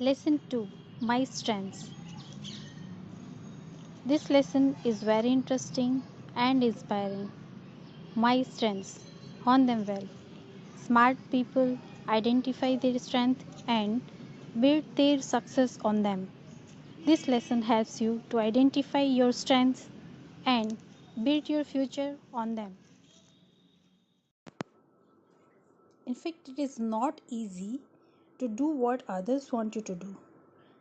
Lesson 2, My Strengths. This lesson is very interesting and inspiring. My strengths. Hone them well. Smart people identify their strengths and build their success on them. This lesson helps you to identify your strengths and build your future on them. In fact, it is not easy to do what others want you to do.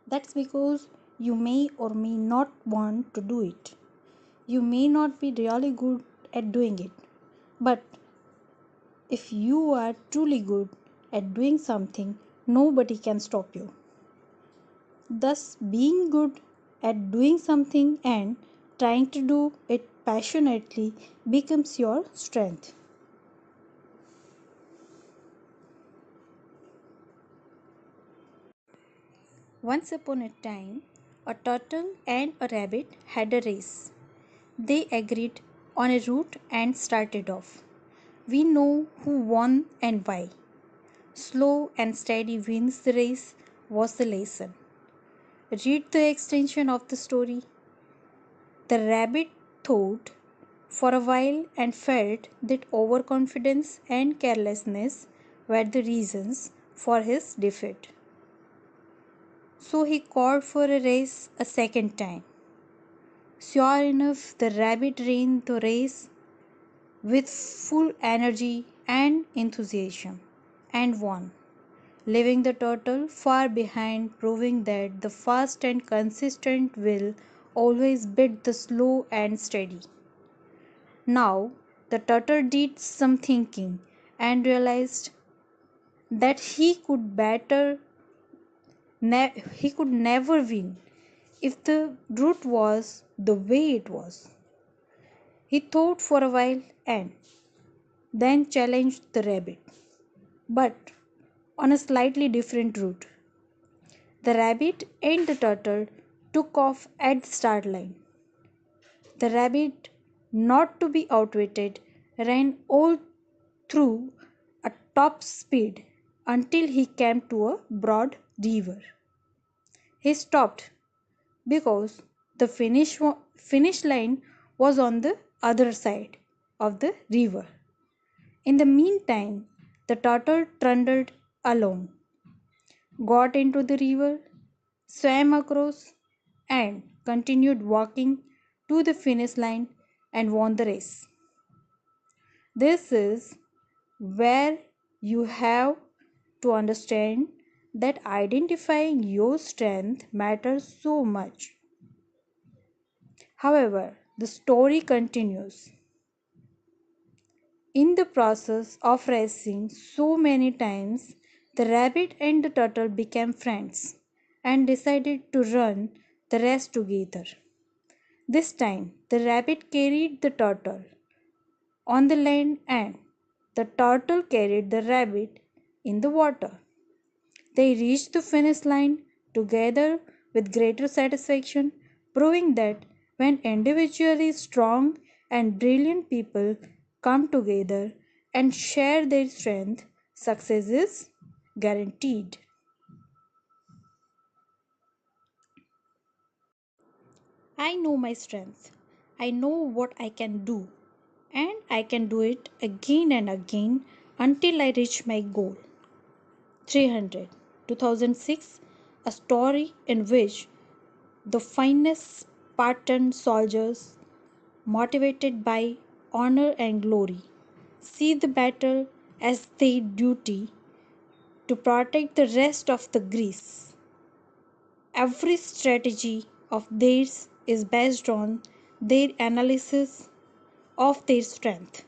That's because you may or may not want to do it. You may not be really good at doing it. But if you are truly good at doing something, nobody can stop you. Thus, being good at doing something and trying to do it passionately becomes your strength. Once upon a time, a turtle and a rabbit had a race. They agreed on a route and started off. We know who won and why. Slow and steady wins the race was the lesson. Read the extension of the story. The rabbit thought for a while and felt that overconfidence and carelessness were the reasons for his defeat. So he called for a race a second time. Sure enough, the rabbit ran the race with full energy and enthusiasm and won, leaving the turtle far behind, proving that the fast and consistent will always beat the slow and steady. Now, the turtle did some thinking and realized that he could never win if the route was the way it was. He thought for a while and then challenged the rabbit, but on a slightly different route. The rabbit and the turtle took off at the start line. The rabbit, not to be outwitted, ran all through at top speed until he came to a broad river. He stopped because the finish line was on the other side of the river. In the meantime, the turtle trundled along, got into the river, swam across, and continued walking to the finish line and won the race. This is where you have to understand that identifying your strength matters so much. However, the story continues. In the process of racing so many times, the rabbit and the turtle became friends and decided to run the race together. This time, the rabbit carried the turtle on the land and the turtle carried the rabbit in the water. They reached the finish line together with greater satisfaction, proving that when individually strong and brilliant people come together and share their strength, success is guaranteed. I know my strength. I know what I can do, and I can do it again and again until I reach my goal. 300. 2006, a story in which the finest Spartan soldiers, motivated by honor and glory, see the battle as their duty to protect the rest of the Greece. Every strategy of theirs is based on their analysis of their strength.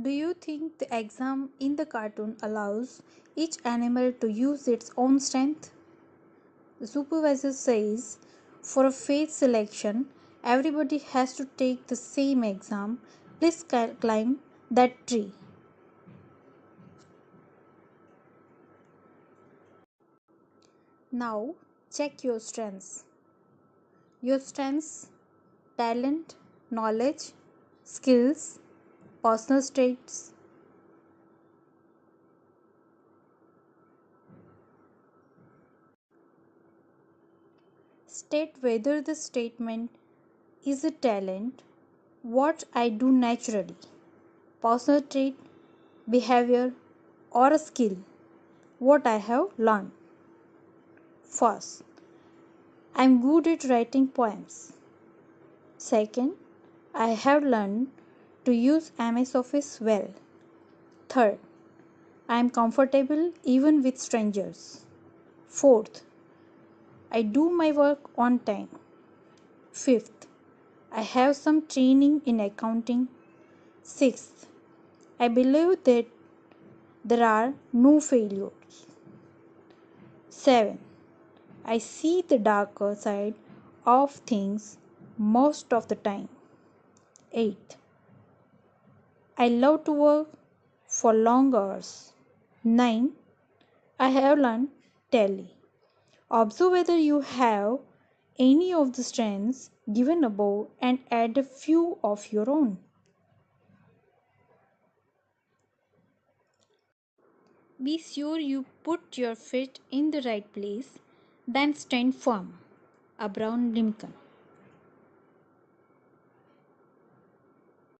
Do you think the exam in the cartoon allows each animal to use its own strength? The supervisor says for a faith selection, everybody has to take the same exam. Please climb that tree. Now check your strengths. Your strengths, talent, knowledge, skills, personal traits. state whether the statement is a talent, what I do naturally, personal trait, behavior, or a skill, what I have learned. First, I am good at writing poems. Second, I have learned to use MS Office well. Third, I am comfortable even with strangers. Fourth, I do my work on time. Fifth, I have some training in accounting. Sixth, I believe that there are no failures. 7. I see the darker side of things most of the time. 8. I love to work for long hours. 9. I have learned tally. Observe whether you have any of the strengths given above and add a few of your own. Be sure you put your feet in the right place, then stand firm. Abraham Lincoln.